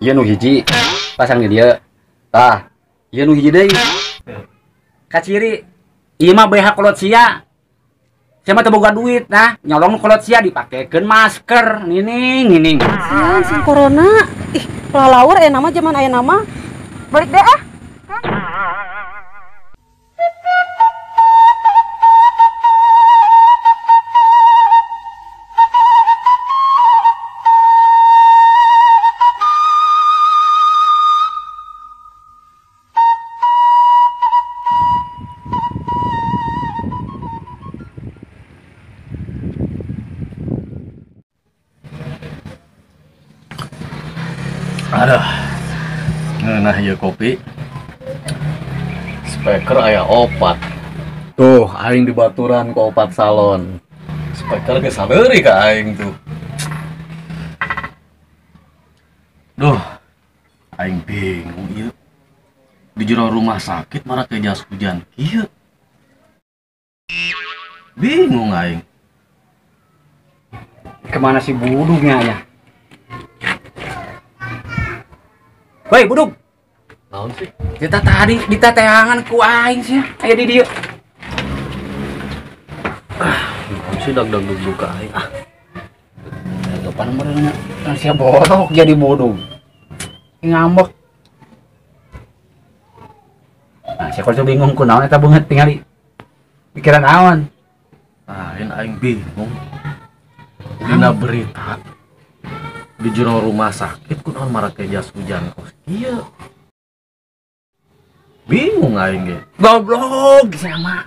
Ieu nu hiji pasang di dieu. Tah, ieu nu hiji deui. Kaciri ieu mah BH kolot sia. Sia mah teu boga duit nah, nyolong kolot sia dipakekeun masker. Nining. Sian sing corona. Ih, pelalaur nama zaman aya nama. Balik deh ah. Aduh, nah ya kopi, speaker aya opat. Tuh, aing di baturan ke opat salon. Speaker ge sabeuri ka aing tuh. Duh, aing bingung ieu. Di jero rumah sakit marak ke jas hujan kieu. Bingung aing. Kemana si budugnya ya? Woi, budug. Naon sih? Kita tadi ditateangan ku aing sih. Aya di dieu. Naon sih dag buka aing. Depan merenya. Sia borok jadi budug. Ngambek. Nah, sia kudu bingung ku naon eta beungeut tingali. Pikiran awan. Aing bingung. Dina berita di jero rumah sakit kunaon marak ke jas hujan kos ieu. Bingung aing ge. Goblok sama.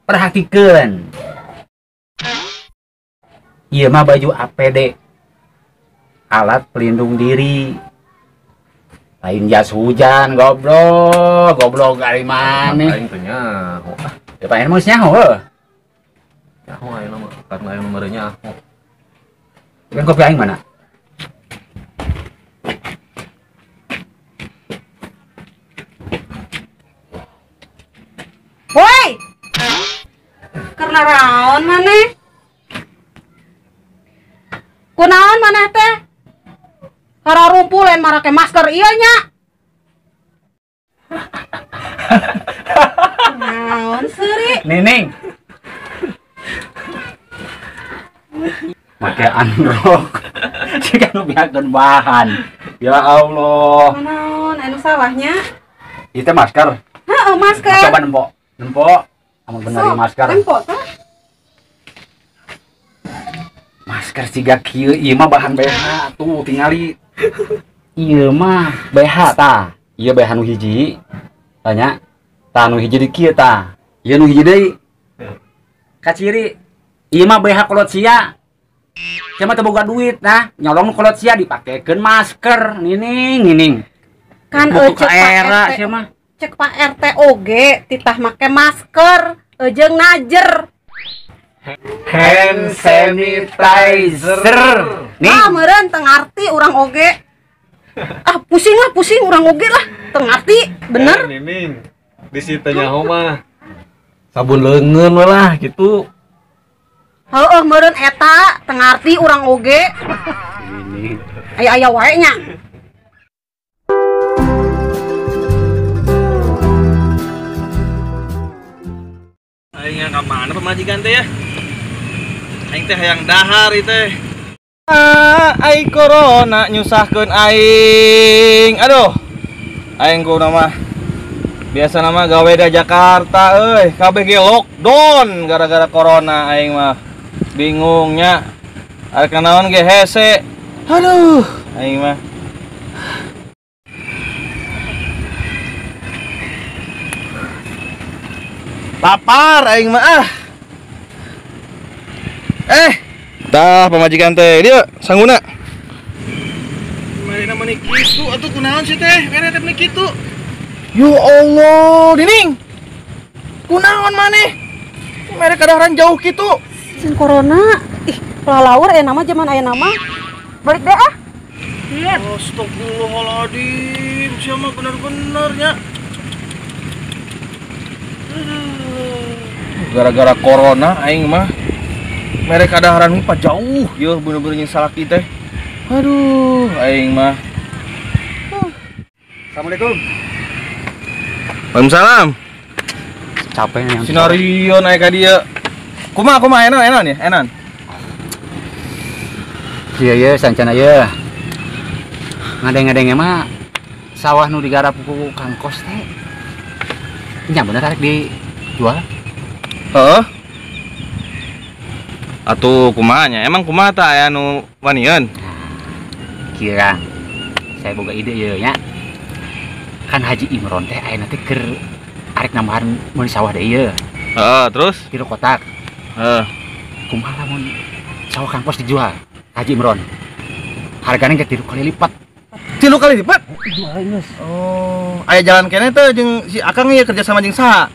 Perhatikeun. Ieu mah baju APD. Alat pelindung diri. Lain jas hujan, goblok dari mana? Aing teh nyaho. Ya paen mah nyaho heuh. Nyaho aing mah karena aing nomor nyaho. Kan kopi aing mana? Woi. Karena raon maneh? Kunaon maneh teh? Kararumpul lain marake masker ieu nya. Naon seuri? Nining. Make androk. Jika nu biakeun bahan. Ya Allah. Naon anu sawahnya? Ieu teh masker. Heeh, masker. Coba nempok. Amun bener ieu masker. Tempo tah. Masker siga kieu ieu mah bahan BH tuh tingali. Ieu mah BH tah. Ieu BH nu hiji. Tanya. Tah nu hiji di kieu tah. Ieu nu hiji deui. Kaciri ieu mah BH kolot sia. Sia mah teu boga duit nah, nyolong kolot sia dipakekeun masker. Nining. Kan Butuh cek ka era Pak RT. sia mah. Cek Pak RT oge titah make masker, jeung najer. Hand sanitizer. Nih. Ah, meureun teu ngarti urang oge. Ah, pusing urang oge lah. Teu ngarti, bener. Nining. Di situ nyaho mah sabun leungeun lah gitu. Heueuh meureun eta teu ngarti urang oge. Ini. Aya wae nya. Aing ka mana pemajikan teh ya? Aing teh hayang dahar ieu teh. Aing corona nyusahkeun aing. Aduh. Aing ku nama biasa nama gawe da Jakarta euy, kabeh ge lockdown gara-gara corona aing mah. Bingungnya. Are kanaon ge hese. Aduh, aing mah. Lapar aing mah ah. Tah pamajikan teh dia sangguna. Mari namanya kitu atuh kunaon sih teh? Mere teh kitu. Ya Allah, Dining. Kunaon maneh? Mere kadaharan jauh kitu. Sing corona. Ih, pelalaur nama zaman aya nama. Balik deh ah. Astagfirullahaladzim, siapa bener-benernya. Gara-gara corona aing mah mereka kadaharan mah jauh ya bener-bener salah kita. Aduh, aing mah Assalamualaikum. Waalaikumsalam. Capek nih. Sinario naik ka dia. Kumaha enon ya, enon. Iya sancana ya. Ngadeng-ngadengnya mah sawah nu digarap ku Kang Kos teh. Nya bener arek dijual. Heeh. Atuh kumanya, emang kumaha tah aya nu wanieun? Kira saya boga ide ya nya. Kan Haji Imron teh ayeuna teh keur arek nambahan mun sawah deui ieu. Heeh, terus? 3 kotak. Heeh. Kumaha lamun sawah Kang Kos dijual Haji Imron? Harganya ke 3 kali lipat. 3 kali lipat? Jual geus. Oh, aya jalan kene teh jeung si Akang ieu kerja sama jeung saha?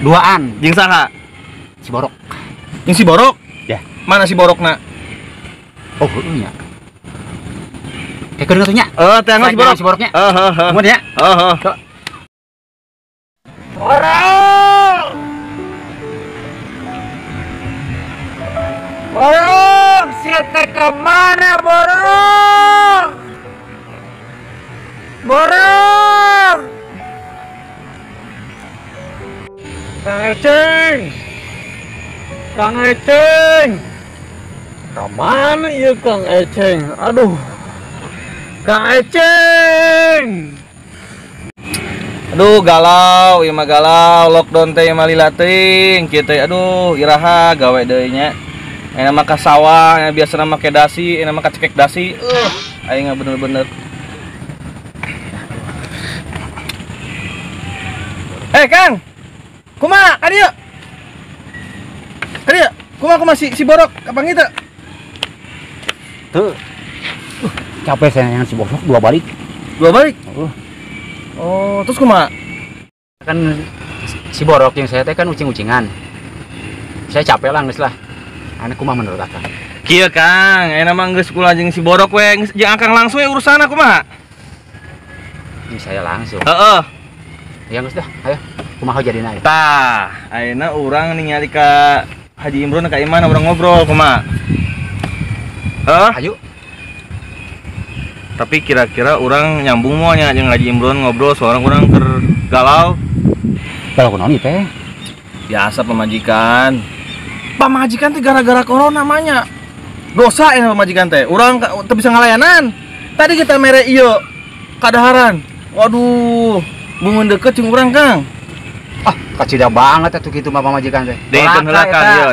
Duaan Jeung saha? si Borok. Jeung si Borok? Ya. Mana si Borokna? Oh, heuh nya. Kayak keur ngatunya. Teh si Borok. Si Boroknya. Heeh. Mun ya. Heeh. Borong, siete kemana Borong? Borong! Kang Eceng! Kang Eceng! Kemana ya Kang Eceng? Aduh! Kang Eceng! Aduh galau, ieu mah galau, lockdown teh mah lila teuing, kieu teh aduh iraha gawe deui nya. Ayeuna mah ka sawah, biasana make dasi, ayeuna mah ka cekek dasi. Aing mah bener-bener. Kang. Kumaha ka dieu? Ka dieu? Kumaha si Borok kapangi teh? Tuh. Capek saya yang si Borok 2 balik. 2 balik? Oh, terus kumaha? Kan si Borok yang saya teh kan ucing-ucingan. Saya capek lah geus lah. Ane kumaha menurut Akang? Kieu Kang, ayeuna mah geus kula jeung si Borok we, jeung Akang langsung we urusanna kumaha? Ini saya langsung. Heeh. Ya geus dah, ayo. Kumaha jadina ieu? Tah, ayeuna urang ningali ka Haji Imron ka Iman urang ngobrol kumaha? Heeh. Ayo. Tapi kira-kira urang nyambung moal nya jeung Haji Imron ngobrol soalna urang keur galau. Kalau kunaon ieu teh? Biasa pamajikan. Pamajikan teh gara-gara corona namanya. Dosa ya pamajikan teh. Urang teu bisa ngalayanan. Tadi kita mere ieu kadaharan. Waduh, bungun deket jeung urang Kang. Ah, kacida banget atuh kitu mah pamajikan teh. Dengekeun heula Kang, ieu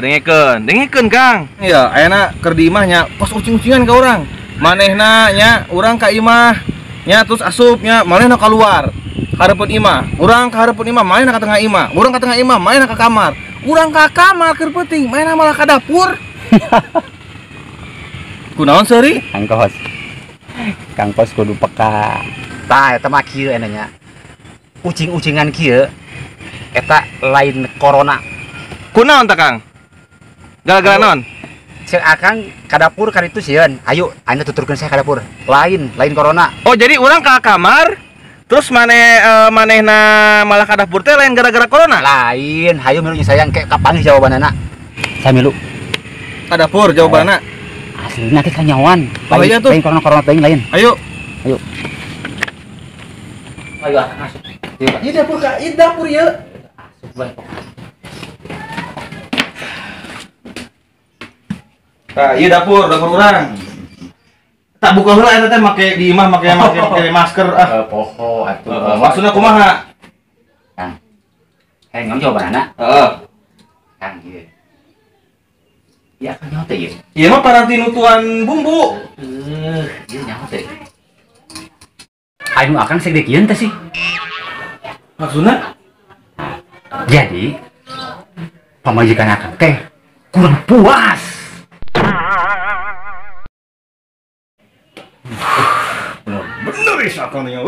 dengekeun Kang. Iya, ayeuna keur di imah nya kos ucing-ucingan ka urang. Manehna nya urang ka imah nya terus asupnya manehna keluar. Hareupeun imah, urang ka hareupeun imah, manehna ka tengah imah. Urang ka tengah imah, manehna ka kamar. Urang ka kamar keur peuting, manehna malah ka dapur. Kunaon seuri? Kang Kos. Kang Kos kudu peka. Tah eta mah kieu enanya. Ucing-ucingan kieu eta lain corona. Kunaon tah Kang? Gara-gara naon? Cek Akang ka dapur kan itu sieun. Ayo, anda tuturkeun saya ka dapur. Lain corona. Oh, jadi urang ka kamar terus manehna malah ka dapur teh lain gara-gara corona? Lain, hayu milu sayang kayak kapangi jawabanana. Saya milu. Ka dapur jawabanna. Aslinya teh kanyawan. Oh, iya tuh. Lain corona teuing lain. Ayo. Ayo. Ayo masuk. Ieu dapur ka, ieu dapur ieu. Asup bae. Nah, ieu dapur urang. Tak buka heula eta teh make di imah make masker Poho atuh. Maksudna kumaha? Kang. Ngomong jawabanana. Heeh. Kang ieu. Ya kan nyaho teh ieu. Ieu mah paranti nutuan bumbu. Ieu nyaho teh. Anu Akang segede kieu teh sih. Maksudna? Jadi pamajikan Akang teh kurang puas. Bener bisa Akang nya.